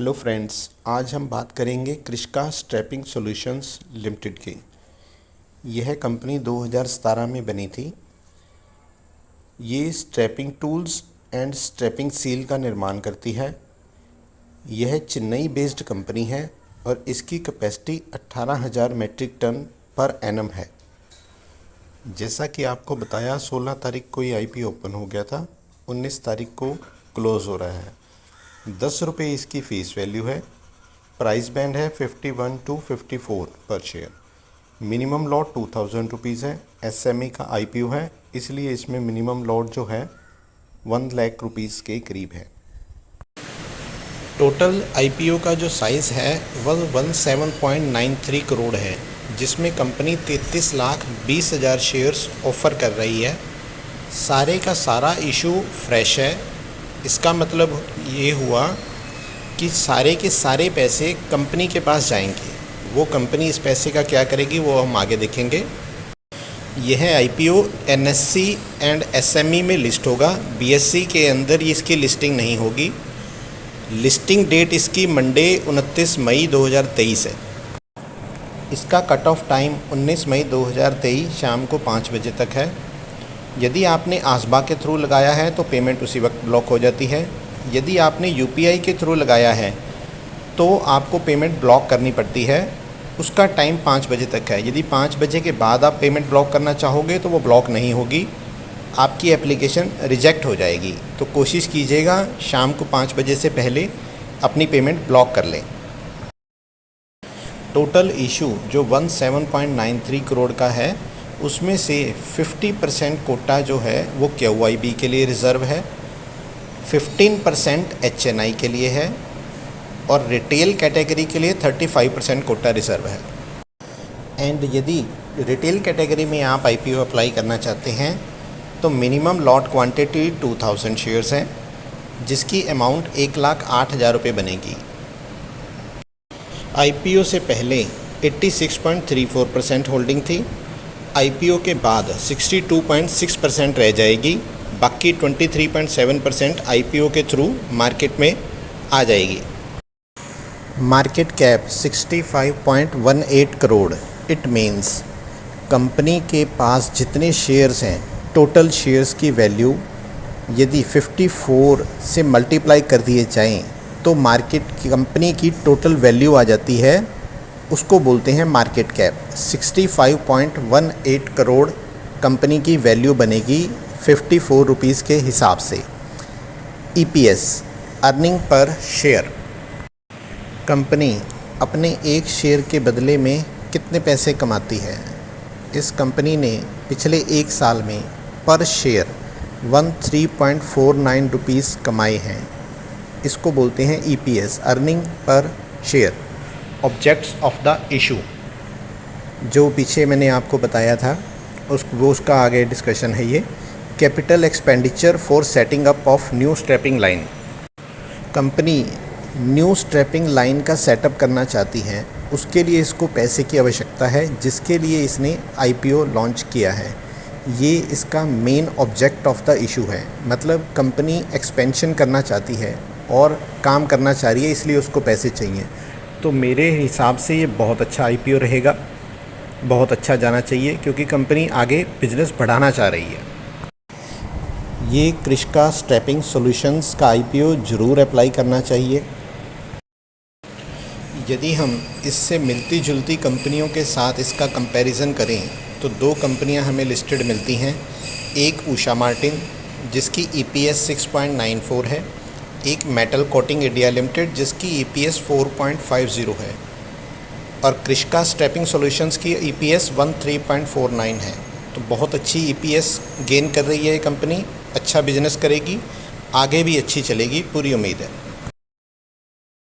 Hello friends, आज हम बात करेंगे कृषका स्ट्रैपिंग सॉल्यूशंस लिमिटेड की। यह कंपनी 2017 में बनी थी। ये strapping tools and strapping seal का निर्माण करती है। यह चेन्नई बेस्ड कंपनी है और इसकी capacity 18,000 metric ton per annum है। जैसा कि आपको बताया, 16 तारीख को ये आईपीओ ओपन हो गया था, 19 तारीख को क्लोज़ हो रहा है। 10 रुपये इसकी फ़ीस वैल्यू है। प्राइस बैंड है 51 to 54 पर शेयर। मिनिमम लॉट 2000 रुपीज़ है। एसएमई का आईपीओ है, इसलिए इसमें मिनिमम लॉट जो है 1 लाख रुपीज़ के करीब है। टोटल आईपीओ का जो साइज़ है वह 17.93 करोड़ है, जिसमें कंपनी 33,20,000 शेयर्स ऑफ़र कर रही है। सारे का सारा इशू फ्रेश है। इसका मतलब ये हुआ कि सारे के सारे पैसे कंपनी के पास जाएंगे। वो कंपनी इस पैसे का क्या करेगी वो हम आगे देखेंगे। यह आईपीओ एनएससी एंड एसएमई में लिस्ट होगा। बीएसई के अंदर इसकी लिस्टिंग नहीं होगी। लिस्टिंग डेट इसकी मंडे 29 मई 2023 है। इसका कट ऑफ टाइम 19 मई 2023 शाम को 5 बजे तक है। यदि आपने आसबा के थ्रू लगाया है तो पेमेंट उसी वक्त ब्लॉक हो जाती है। यदि आपने यूपीआई के थ्रू लगाया है तो आपको पेमेंट ब्लॉक करनी पड़ती है। उसका टाइम 5 बजे तक है। यदि 5 बजे के बाद आप पेमेंट ब्लॉक करना चाहोगे तो वो ब्लॉक नहीं होगी, आपकी एप्लीकेशन रिजेक्ट हो जाएगी। तो कोशिश कीजिएगा शाम को 5 बजे से पहले अपनी पेमेंट ब्लॉक कर लें। टोटल इशू जो 17.93 करोड़ का है, उसमें से 50% कोटा जो है वो क्यूआईबी के लिए रिज़र्व है, 15% एचएनआई के लिए है और रिटेल कैटेगरी के लिए 35% कोटा रिज़र्व है। एंड यदि रिटेल कैटेगरी में आप आईपीओ अप्लाई करना चाहते हैं तो मिनिमम लॉट क्वांटिटी 2000 शेयर्स हैं, जिसकी अमाउंट 1,08,000 रुपये बनेगी। आईपीओ से पहले 86.34% होल्डिंग थी। आईपीओ के बाद 62.6% रह जाएगी। बाकी 23.7% आईपीओ के थ्रू मार्केट में आ जाएगी। Market cap 65.18 crore. It means company के पास जितने शेयर्स हैं, टोटल शेयर्स की वैल्यू यदि 54 से मल्टीप्लाई कर दिए जाएं तो मार्केट की कंपनी की टोटल वैल्यू आ जाती है, उसको बोलते हैं मार्केट कैप। 65.18 करोड़ कंपनी की वैल्यू बनेगी 54 रुपीज़ के हिसाब से। EPS earning per share, company अपने एक शेयर के बदले में कितने पैसे कमाती है। इस कंपनी ने पिछले एक साल में पर शेयर 13.49 रुपीज़ कमाए हैं। इसको बोलते हैं EPS earning per share. Objects of the issue जो पीछे मैंने आपको बताया था उसका आगे डिस्कशन है। ये capital expenditure for setting up of new strapping line. Company new strapping line का सेटअप करना चाहती है, उसके लिए इसको पैसे की आवश्यकता है, जिसके लिए इसने आईपीओ लॉन्च किया है। ये इसका main object of the issue है। मतलब कंपनी एक्सपेंशन करना चाहती है और काम करना चाह रही है, इसलिए उसको पैसे चाहिए। तो मेरे हिसाब से ये बहुत अच्छा आईपीओ रहेगा, बहुत अच्छा जाना चाहिए, क्योंकि कंपनी आगे बिजनेस बढ़ाना चाह रही है। ये कृषका स्ट्रैपिंग सॉल्यूशंस का आईपीओ ज़रूर अप्लाई करना चाहिए। यदि हम इससे मिलती जुलती कंपनियों के साथ इसका कंपैरिजन करें तो 2 कंपनियां हमें लिस्टेड मिलती हैं। एक उषा मार्टिन जिसकी ईपीएस 6.94 है, एक मेटल कोटिंग इंडिया लिमिटेड जिसकी ईपीएस 4.50 है और कृषका स्ट्रैपिंग सॉल्यूशंस की ईपीएस 13.49 है। तो बहुत अच्छी ईपीएस गेन कर रही है ये कंपनी, अच्छा बिजनेस करेगी, आगे भी अच्छी चलेगी, पूरी उम्मीद है।